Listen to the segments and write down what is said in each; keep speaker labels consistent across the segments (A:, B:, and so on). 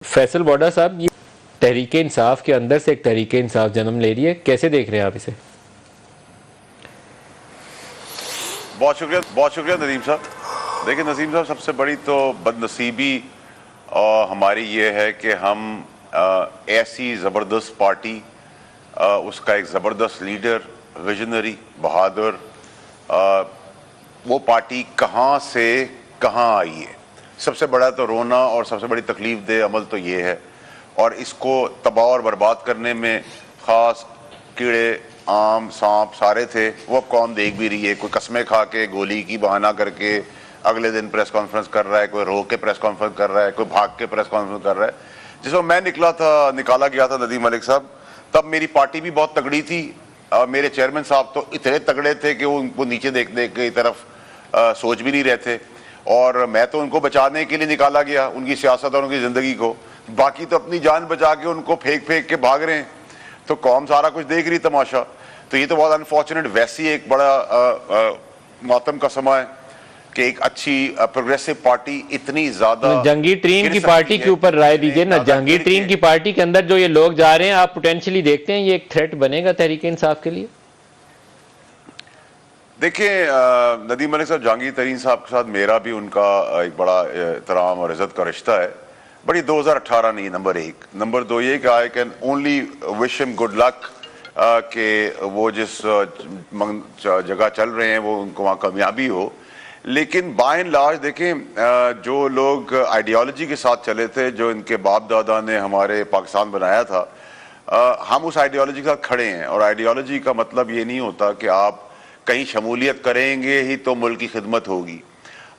A: Faisal Voda صاحب، یہ تحریک انصاف کے اندر سے ایک تحریک انصاف جنم لے رہی ہے، کیسے دیکھ رہے ہیں آپ اسے؟
B: بہت شکریہ ندیم صاحب۔ دیکھیں نسیم صاحب، سب سے بڑی تو بد نصیبی ہماری یہ ہے کہ ہم ایسی زبردست پارٹی، اس کا ایک زبردست لیڈر، ویژنری، بہادر، وہ پارٹی کہاں سے کہاں آئی ہے۔ سب سے بڑا تو رونا اور سب سے بڑی تکلیف دہ عمل تو یہ ہے، اور اس کو تباہ اور برباد کرنے میں خاص کیڑے، عام، سانپ سارے تھے۔ وہ اب قوم دیکھ بھی رہی ہے، کوئی قسمیں کھا کے گولی کی بہانہ کر کے اگلے دن پریس کانفرنس کر رہا ہے، کوئی رو کے پریس کانفرنس کر رہا ہے، کوئی بھاگ کے پریس کانفرنس کر رہا ہے۔ جس وقت میں نکالا گیا تھا ندیم ملک صاحب، تب میری پارٹی بھی بہت تگڑی تھی، میرے چیئرمین صاحب تو اتنے تگڑے تھے کہ وہ ان کو نیچے دیکھ کے طرف سوچ بھی نہیں رہے تھے، اور میں تو ان کو بچانے کے لیے نکالا گیا، ان کی سیاست اور ان کی زندگی کو۔ باقی تو اپنی جان بچا کے ان کو پھینک کے بھاگ رہے ہیں، تو قوم سارا کچھ دیکھ رہی تماشا۔ تو یہ تو بہت انفارچونیٹ، ویسی ایک بڑا ماتم کا سما ہے کہ ایک اچھی پروگریسو پارٹی اتنی زیادہ
A: جہانگیر ترین کی پارٹی کے اوپر رائے دیجئے نا۔ جہانگیر ترین کی پارٹی کے اندر جو یہ لوگ جا رہے ہیں، آپ پوٹینشلی دیکھتے ہیں یہ ایک تھریٹ بنے گا تحریک انصاف کے لیے؟
B: دیکھیں ندیم ملک صاحب، جہانگیر ترین صاحب کے ساتھ میرا بھی ان کا ایک بڑا احترام اور عزت کا رشتہ ہے۔ بڑی 2018 نہیں، نمبر 1۔ نمبر 2 یہ کہ آئی کین اونلی وش ہم گڈ لک کہ وہ جس جگہ چل رہے ہیں وہ ان کو وہاں کامیابی ہو۔ لیکن بائی اینڈ لارج دیکھیں، جو لوگ آئیڈیالوجی کے ساتھ چلے تھے، جو ان کے باپ دادا نے ہمارے پاکستان بنایا تھا، ہم اس آئیڈیالوجی کے ساتھ کھڑے ہیں۔ اور آئیڈیالوجی کا مطلب یہ نہیں ہوتا کہ آپ کہیں شمولیت کریں گے ہی تو ملک کی خدمت ہوگی۔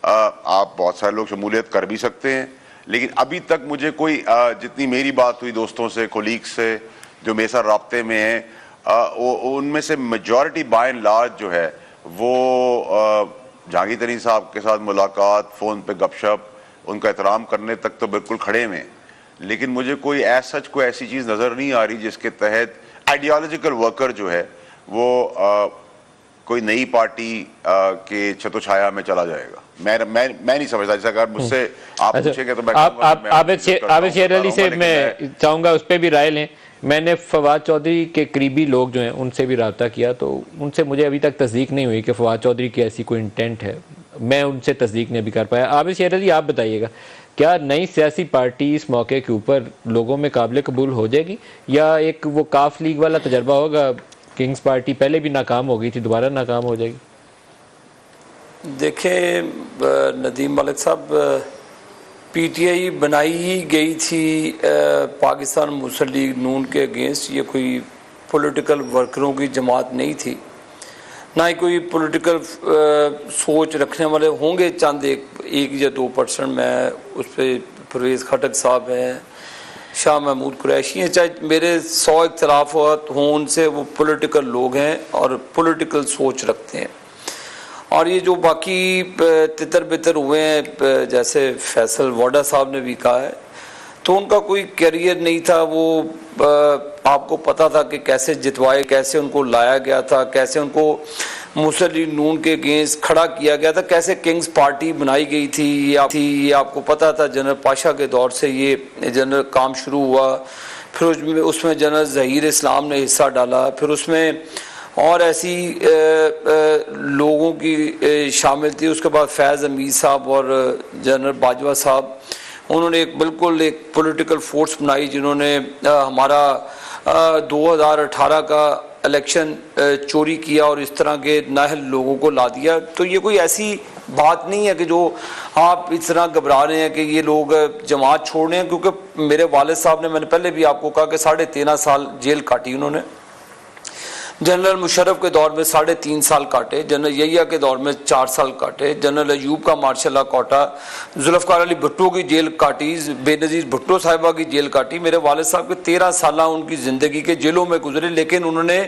B: آپ بہت سارے لوگ شمولیت کر بھی سکتے ہیں، لیکن ابھی تک مجھے کوئی جتنی میری بات ہوئی دوستوں سے، کولیگز سے جو میرے ساتھ رابطے میں ہیں، ان میں سے میجورٹی بائی اینڈ لارج جو ہے وہ جہانگیر ترین صاحب کے ساتھ ملاقات، فون پہ گپ شپ، ان کا احترام کرنے تک تو بالکل کھڑے ہوئے ہیں۔ لیکن مجھے کوئی ایسی چیز نظر نہیں آ رہی جس کے تحت آئیڈیالوجیکل ورکر جو ہے وہ کوئی نئی پارٹی کے چھت و چھایا میں چلا جائے گا۔ میں نہیں سمجھتا، جیسا اگر مجھ سے آپ پوچھیں گے تو میں
A: عابد شیر علی سے میں چاہوں گا اس پہ بھی رائے لیں۔ میں نے فواد چودھری کے قریبی لوگ جو ہیں ان سے بھی رابطہ کیا، تو ان سے مجھے ابھی تک تصدیق نہیں ہوئی کہ فواد چودھری کی ایسی کوئی انٹینٹ ہے، میں ان سے تصدیق نہیں بھی کر پایا۔ عابد شیر علی، آپ بتائیے گا، کیا نئی سیاسی پارٹی اس موقع کے اوپر لوگوں میں قابل قبول ہو جائے گی، یا ایک وہ کاف لیگ والا تجربہ ہوگا، کنگز پارٹی پہلے بھی ناکام ہو گئی تھی، دوبارہ ناکام ہو جائے گی؟
C: دیکھیں ندیم ملک صاحب، پی ٹی آئی بنائی ہی گئی تھی پاکستان مسلم لیگ نون کے اگینسٹ۔ یہ کوئی پولیٹیکل ورکروں کی جماعت نہیں تھی، نہ ہی کوئی پولیٹیکل سوچ رکھنے والے ہوں گے، چند ایک یا 2%۔ میں اس پہ پرویز خٹک صاحب ہیں، شاہ محمود قریشی ہیں، چاہے میرے 100 اختلافات ہوں ان سے، وہ پولیٹیکل لوگ ہیں اور پولیٹیکل سوچ رکھتے ہیں۔ اور یہ جو باقی تتر بتر ہوئے ہیں، جیسے فیصل ووڈا صاحب نے بھی کہا ہے، تو ان کا کوئی کیریئر نہیں تھا۔ وہ آپ کو پتہ تھا کہ کیسے جتوائے، کیسے ان کو لایا گیا تھا، کیسے ان کو مسلم لیگ نون کے اگینسٹ کھڑا کیا گیا تھا، کیسے کنگز پارٹی بنائی گئی تھی، یہ آپ کو پتہ تھا۔ جنرل پاشا کے دور سے یہ جنرل کام شروع ہوا، پھر اس میں جنرل ظہیر اسلام نے حصہ ڈالا، پھر اس میں اور ایسی لوگوں کی شامل تھی۔ اس کے بعد فیض امیر صاحب اور جنرل باجوہ صاحب، انہوں نے ایک بالکل ایک پولیٹیکل فورس بنائی، جنہوں نے ہمارا 2018 کا الیکشن چوری کیا اور اس طرح کے نااہل لوگوں کو لا دیا۔ تو یہ کوئی ایسی بات نہیں ہے کہ جو آپ اس طرح گھبرا رہے ہیں کہ یہ لوگ جماعت چھوڑ رہے ہیں، کیونکہ میرے والد صاحب نے، میں نے پہلے بھی آپ کو کہا کہ 13.5 سال جیل کاٹی انہوں نے، جنرل مشرف کے دور میں 3.5 سال کاٹے، جنرل یحییٰ کے دور میں 4 سال کاٹے، جنرل ایوب کا ماشاء اللہ کاٹا، ذوالفقار علی بھٹو کی جیل کاٹی، بے نظیر بھٹو صاحبہ کی جیل کاٹی۔ میرے والد صاحب کے 13 سالہ ان کی زندگی کے جیلوں میں گزرے، لیکن انہوں نے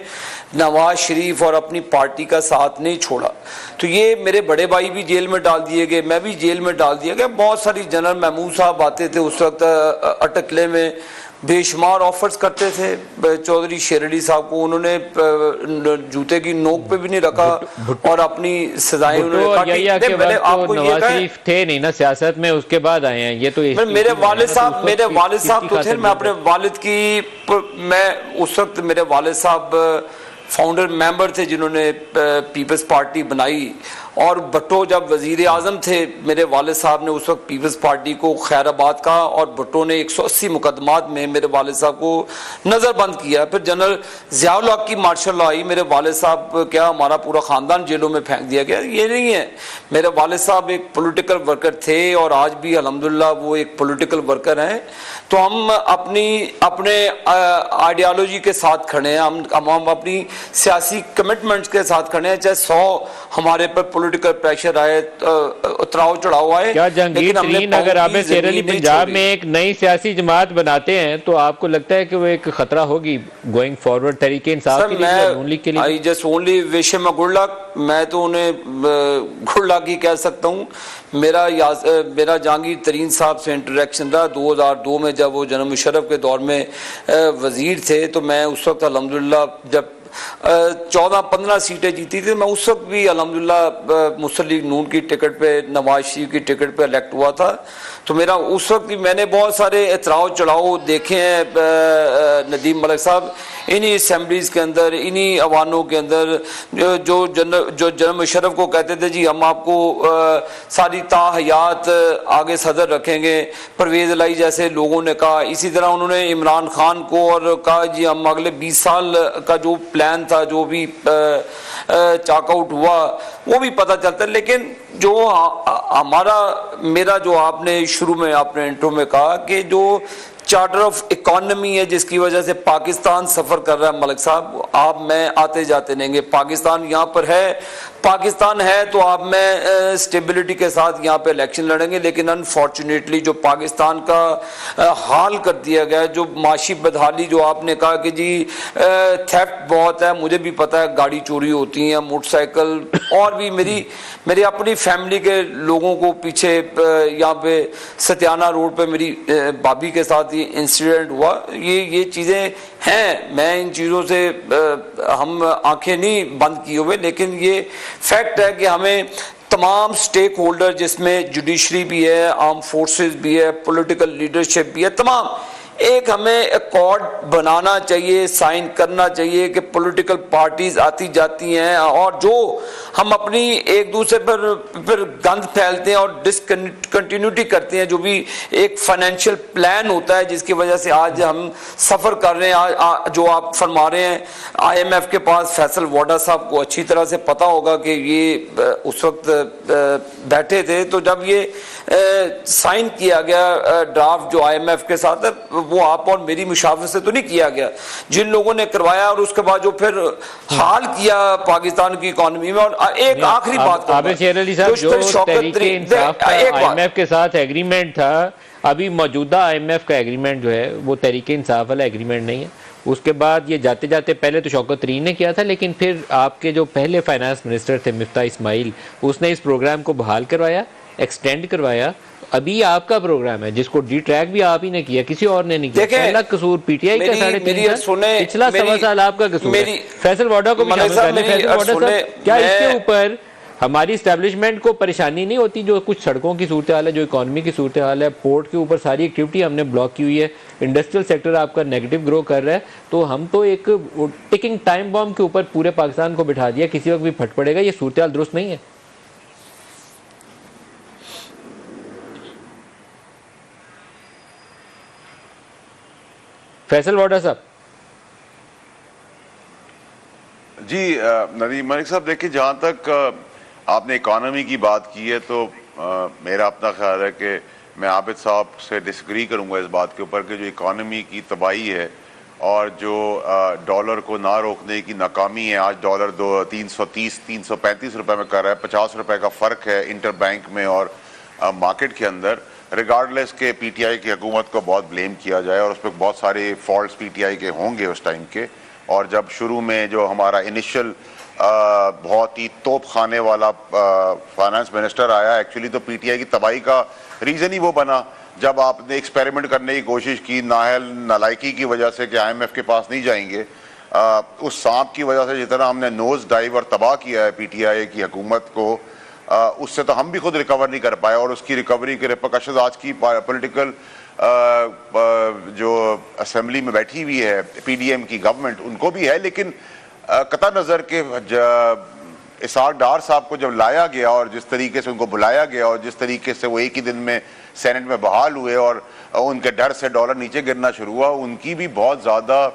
C: نواز شریف اور اپنی پارٹی کا ساتھ نہیں چھوڑا۔ تو یہ میرے بڑے بھائی بھی جیل میں ڈال دیے گئے، میں بھی جیل میں ڈال دیا گیا، بہت ساری، جنرل محمود صاحب آتے تھے اس وقت اٹکلے میں، بے شمار آفرز کرتے تھے چودھری شیر علی صاحب کو, انہوں نے جوتے کی نوک پہ بھی نہیں رکھا اور اپنی سزائیں انہوں نے کاٹی. میں نے آپ کو یہ
A: نواز
C: کہا
A: شریف تھے نہیں نا سیاست میں, اس کے بعد آئے ہیں. یہ تو
C: میرے والد صاحب تو تھے. میں اپنے والد کی, میں اس وقت میرے والد صاحب فاؤنڈر ممبر تھے جنہوں نے پیپلز پارٹی بنائی, اور بھٹو جب وزیر اعظم تھے میرے والد صاحب نے اس وقت پیپلز پارٹی کو خیر آباد کہا, اور بھٹو نے 180 مقدمات میں میرے والد صاحب کو نظر بند کیا. پھر جنرل ضیاء الحق کی مارشل لا آئی, میرے والد صاحب کیا ہمارا پورا خاندان جیلوں میں پھینک دیا گیا. یہ نہیں ہے, میرے والد صاحب ایک پولیٹیکل ورکر تھے اور آج بھی الحمدللہ وہ ایک پولیٹیکل ورکر ہیں. تو ہم اپنے آئیڈیالوجی کے ساتھ کھڑے ہیں, ہم اپنی سیاسی کمٹمنٹس کے ساتھ کھڑے ہیں, چاہے 100 ہمارے پر پولیٹیکل پریشر آئے, اتراؤ چڑھاؤ آئے.
A: کیا جہانگیر ترین اگر عابد شیر علی پنجاب میں ایک نئی سیاسی جماعت بناتے ہیں تو آپ کو لگتا ہے کہ وہ ایک خطرہ ہوگی گوئنگ فارورڈ تحریک انصاف کے لیے, نون لیگ کے لیے؟
C: I just only wish him a good luck. میں تو انہیں گڈ لک ہی کہہ سکتا ہوں. میرا جہانگیر ترین صاحب سے انٹریکشن رہا 2002 میں, جب وہ جنرل مشرف کے دور میں وزیر تھے, تو میں اس وقت الحمدللہ جب 14-15 سیٹیں جیتی تھی, میں اس وقت بھی الحمدللہ مسلم لیگ نون کی ٹکٹ پہ, نواز شریف کی ٹکٹ پہ الیکٹ ہوا تھا. تو میرا اس وقت بھی میں نے بہت سارے اتراؤ چڑھاؤ دیکھے ہیں ندیم ملک صاحب انہی اسمبلیز کے اندر, انہی ایوانوں کے اندر, جو جنرل مشرف کو کہتے تھے جی ہم آپ کو ساری تا حیات آگے صدر رکھیں گے, پرویز الہی جیسے لوگوں نے کہا. اسی طرح انہوں نے عمران خان کو اور کہا جی ہم اگلے 20 سال کا جو پلان تھا, جو بھی چاک آؤٹ ہوا وہ بھی پتہ چلتا ہے. لیکن جو میرا جو آپ نے شروع میں آپ نے انٹرو میں کہا کہ جو چارٹر آف اکانومی ہے جس کی وجہ سے پاکستان سفر کر رہا ہے, ملک صاحب آپ میں آتے جاتے نہیں گے. پاکستان یہاں پر ہے, پاکستان ہے تو آپ میں سٹیبلٹی کے ساتھ یہاں پہ الیکشن لڑیں گے. لیکن انفارچونیٹلی جو پاکستان کا حال کر دیا گیا, جو معاشی بدحالی, جو آپ نے کہا کہ جی تھیفٹ بہت ہے, مجھے بھی پتہ ہے گاڑی چوری ہوتی ہیں, موٹر سائیکل, اور بھی میری اپنی فیملی کے لوگوں کو پیچھے یہاں پہ ستیانہ روڈ پہ میری بھابھی کے ساتھ یہ انسیڈنٹ ہوا. یہ چیزیں ہیں, میں ان چیزوں سے ہم آنکھیں نہیں بند کیے ہوئے, لیکن یہ فیکٹ ہے کہ ہمیں تمام سٹیک ہولڈر, جس میں جوڈیشری بھی ہے, آرم فورسز بھی ہے, پولیٹیکل لیڈرشپ بھی ہے, تمام ایک ہمیں ایکارڈ بنانا چاہیے, سائن کرنا چاہیے کہ پولیٹیکل پارٹیز آتی جاتی ہیں, اور جو ہم اپنی ایک دوسرے پر پھر گند پھیلتے ہیں اور ڈسکنٹینیوٹی کرتے ہیں, جو بھی ایک فائنینشیل پلان ہوتا ہے جس کی وجہ سے آج ہم سفر کر رہے ہیں. جو آپ فرما رہے ہیں IMF کے پاس فیصل واڈا صاحب کو اچھی طرح سے پتہ ہوگا کہ یہ اس وقت بیٹھے تھے, تو جب یہ سائن کیا گیا ڈرافٹ جو IMF کے ساتھ, وہ آپ اور میری مشاورت سے تو نہیں کیا گیا, جن لوگوں نے کروایا, اور اس کے بعد جو پھر حال کیا پاکستان کی اکانومی میں. اور ایک آخری بات
A: عابد شیر علی صاحب, جو تحریک انصاف کا IMF کے ساتھ ایگریمنٹ تھا, ابھی موجودہ IMF کا ایگریمنٹ جو ہے وہ تحریک انصاف والا ایگریمنٹ نہیں ہے. اس کے بعد یہ جاتے جاتے پہلے تو شوکت ترین نے کیا تھا, لیکن پھر آپ کے جو پہلے فائنانس منسٹر تھے مفتاح اسماعیل, اس نے اس پروگرام کو بحال کروایا, ایکسٹینڈ کروایا. ابھی آپ کا پروگرام ہے جس کو ڈی ٹریک بھی آپ ہی نے کیا, کسی اور نے نہیں کیا. پہلا قصور پی ٹی آئی کا 3.5 سال, پچھلا 1.25 سال آپ کا قصور ہے. فیصل واڈا کو بھی شامل کر لیں. فیصل واڈا صاحب, کیا اس کے اوپر ہماری اسٹیبلشمنٹ کو پریشانی نہیں ہوتی, جو کچھ سڑکوں کی صورتحال ہے, جو اکانومی کی صورتحال ہے, پورٹ کے اوپر ساری ایکٹیویٹی ہم نے بلاک کی ہوئی ہے, انڈسٹریل سیکٹر آپ کا نیگیٹو گرو کر رہا ہے, تو ہم تو ایک ٹکنگ ٹائم بم کے اوپر پورے پاکستان کو بٹھا دیا, کسی وقت بھی پھٹ پڑے گا. یہ صورتحال درست نہیں ہے. فیصل واڈا صاحب.
B: جی ندیم ملک صاحب, دیکھیں جہاں تک آپ نے اکانومی کی بات کی ہے, تو میرا اپنا خیال ہے کہ میں عابد صاحب سے ڈسگری کروں گا اس بات کے اوپر کہ جو اکانومی کی تباہی ہے اور جو ڈالر کو نہ روکنے کی ناکامی ہے, آج ڈالر 335 روپے میں کر رہا ہے, 50 روپے کا فرق ہے انٹر بینک میں اور مارکیٹ کے اندر. ریگارڈلیس کہ پی ٹی آئی کی حکومت کو بہت بلیم کیا جائے, اور اس پہ بہت سارے فالٹس پی ٹی آئی کے ہوں گے اس ٹائم کے, اور جب شروع میں جو ہمارا انیشل بہت ہی توپ خانے والا فائنانس منسٹر آیا, ایکچولی تو پی ٹی آئی کی تباہی کا ریزن ہی وہ بنا جب آپ نے ایکسپیریمنٹ کرنے کی کوشش کی نالائکی کی وجہ سے کہ آئی ایم ایف کے پاس نہیں جائیں گے, اس سانپ کی وجہ سے جتنا ہم نے نوز ڈائیو اور تباہ کیا ہے پی ٹی آئی کی حکومت کو, اس سے تو ہم بھی خود ریکور نہیں کر پائے, اور اس کی ریکوری کے ریپرکشنز آج کی پولیٹیکل جو اسمبلی میں بیٹھی ہوئی ہے پی ڈی ایم کی گورنمنٹ ان کو بھی ہے. لیکن قطع نظر کے اسحاق ڈار صاحب کو جب لایا گیا اور جس طریقے سے ان کو بلایا گیا اور جس طریقے سے وہ ایک ہی دن میں سینٹ میں بحال ہوئے اور ان کے ڈر سے ڈالر نیچے گرنا شروع ہوا, ان کی بھی بہت زیادہ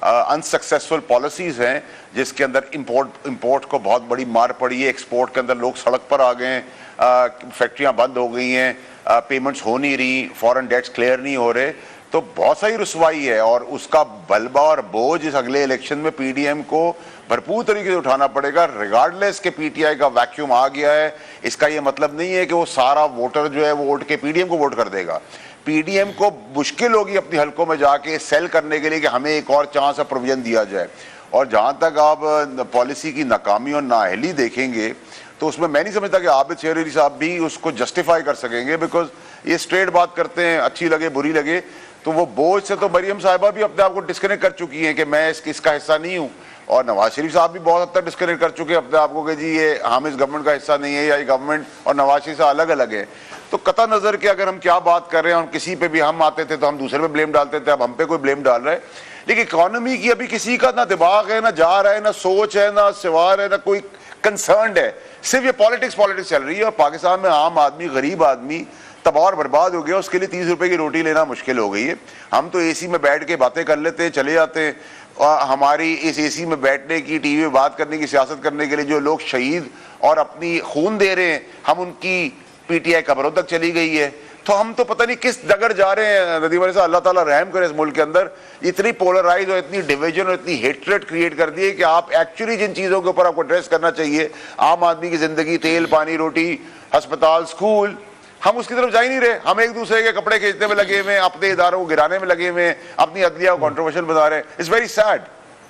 B: انسکسیسفل پالیسیز ہیں جس کے اندر امپورٹ کو بہت بڑی مار پڑی ہے, ایکسپورٹ کے اندر لوگ سڑک پر آ گئے ہیں, فیکٹریاں بند ہو گئی ہیں, پیمنٹس ہو نہیں رہی, فورن ڈیٹس کلیئر نہیں ہو رہے, تو بہت ساری رسوائی ہے. اور اس کا بلبہ اور بوجھ اس اگلے الیکشن میں پی ڈی ایم کو بھرپور طریقے سے اٹھانا پڑے گا, ریگارڈلیس کہ پی ٹی آئی کا ویکیوم آ گیا ہے. اس کا یہ مطلب نہیں ہے کہ وہ سارا ووٹر جو ہے وہ ووٹ کے پی ڈی ایم کو ووٹ کر دے گا. پی ڈی ایم کو مشکل ہوگی اپنی حلقوں میں جا کے سیل کرنے کے لیے کہ ہمیں ایک اور چانس اور پروویژن دیا جائے. اور جہاں تک آپ پالیسی کی ناکامی اور نااہلی دیکھیں گے تو اس میں نہیں سمجھتا کہ عابد شیر علی صاحب بھی اس کو جسٹیفائی کر سکیں گے, بیکاز یہ اسٹریٹ بات کرتے ہیں, اچھی لگے بری لگے. تو وہ بوجھ سے تو مریم صاحبہ بھی اپنے آپ کو ڈسکنیکٹ کر چکی ہیں کہ میں اس کا حصہ نہیں ہوں, اور نواز شریف صاحب بھی بہت حد تک ڈسکنیکٹ کر چکے ہیں اپنے آپ کو کہ جی یہ ہم اس گورنمنٹ کا حصہ نہیں ہے یا یہ گورنمنٹ اور نواز شریف صاحب الگ الگ ہیں. تو قطع نظر کہ اگر ہم کیا بات کر رہے ہیں اور کسی پہ بھی ہم آتے تھے تو ہم دوسرے پہ بلیم ڈالتے تھے, اب ہم پہ کوئی بلیم ڈال رہا ہے. لیکن اکانومی کی ابھی کسی کا نہ دماغ ہے, نہ جا رہا ہے, نہ سوچ ہے, نہ سوار ہے, نہ کوئی کنسرنڈ ہے. صرف یہ پالیٹکس چل رہی ہے, اور پاکستان میں عام آدمی, غریب آدمی تباہ اور برباد ہو گیا. اس کے لیے 30 روپے کی روٹی لینا مشکل ہو گئی ہے. ہم تو اے سی میں بیٹھ کے باتیں کر لیتے ہیں, چلے جاتے ہیں. ہماری اس اے سی میں بیٹھنے کی, ٹی وی میں بات کرنے کی, سیاست کرنے کے لیے جو لوگ شہید اور اپنی خون دے رہے ہیں, ہم ان کی پی ٹی آئی قبروں تک چلی گئی ہے. تو ہم تو پتہ نہیں کس ڈگر جا رہے ہیں. ندیم علی صاحب اللہ تعالیٰ رحم کرے, اس ملک کے اندر اتنی پولرائز اور اتنی ڈویژن اور اتنی ہیٹریٹ کریٹ کر دی ہے کہ آپ ایکچولی جن چیزوں کے اوپر آپ کو ایڈریس کرنا چاہیے, عام آدمی کی زندگی, تیل پانی روٹی, ہسپتال, اسکول, ہم اس کی طرف جا ہی نہیں رہے. ہم ایک دوسرے کے کپڑے کھینچنے میں لگے ہوئے ہیں, اپنے اداروں کو گرانے میں لگے ہوئے ہیں, اپنی عدلیہ کو کنٹروورشل بنا رہے ہیں. It's very sad.